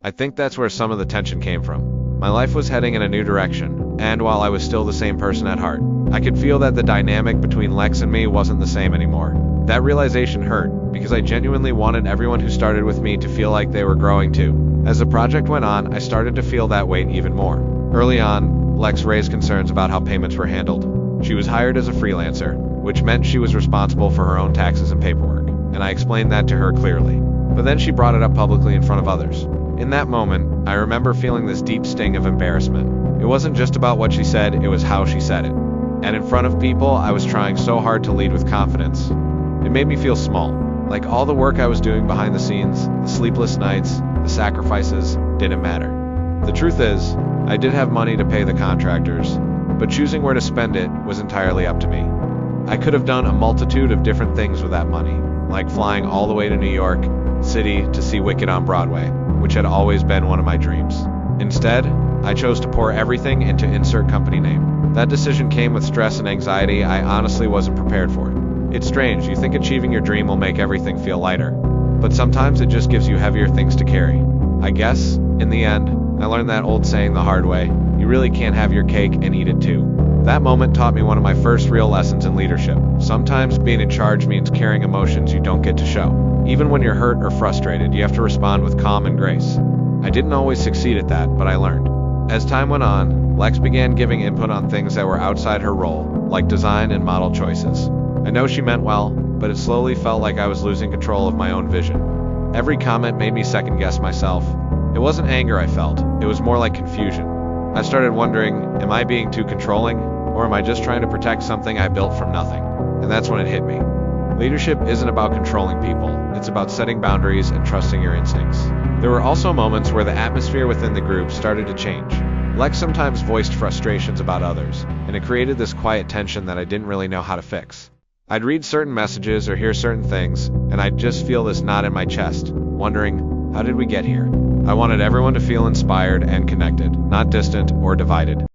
I think that's where some of the tension came from. My life was heading in a new direction, and while I was still the same person at heart, I could feel that the dynamic between Lex and me wasn't the same anymore. That realization hurt, because I genuinely wanted everyone who started with me to feel like they were growing too. As the project went on, I started to feel that weight even more. Early on, Lex raised concerns about how payments were handled. She was hired as a freelancer, which meant she was responsible for her own taxes and paperwork, and I explained that to her clearly. But then she brought it up publicly in front of others. In that moment, I remember feeling this deep sting of embarrassment. It wasn't just about what she said, it was how she said it. And in front of people, I was trying so hard to lead with confidence. It made me feel small, like all the work I was doing behind the scenes, the sleepless nights, the sacrifices, didn't matter. The truth is, I did have money to pay the contractors, but choosing where to spend it was entirely up to me. I could have done a multitude of different things with that money, like flying all the way to New York City to see Wicked on Broadway, which had always been one of my dreams. Instead, I chose to pour everything into insert company name. That decision came with stress and anxiety I honestly wasn't prepared for. It's strange, you think achieving your dream will make everything feel lighter, but sometimes it just gives you heavier things to carry. I guess, in the end, I learned that old saying the hard way, you really can't have your cake and eat it too. That moment taught me one of my first real lessons in leadership. Sometimes being in charge means carrying emotions you don't get to show. Even when you're hurt or frustrated, you have to respond with calm and grace. I didn't always succeed at that, but I learned. As time went on, Lex began giving input on things that were outside her role, like design and model choices. I know she meant well, but it slowly felt like I was losing control of my own vision. Every comment made me second-guess myself. It wasn't anger I felt, it was more like confusion. I started wondering, am I being too controlling, or am I just trying to protect something I built from nothing? And that's when it hit me. Leadership isn't about controlling people, it's about setting boundaries and trusting your instincts. There were also moments where the atmosphere within the group started to change. Lex sometimes voiced frustrations about others, and it created this quiet tension that I didn't really know how to fix. I'd read certain messages or hear certain things, and I'd just feel this knot in my chest, wondering, how did we get here? I wanted everyone to feel inspired and connected, not distant or divided.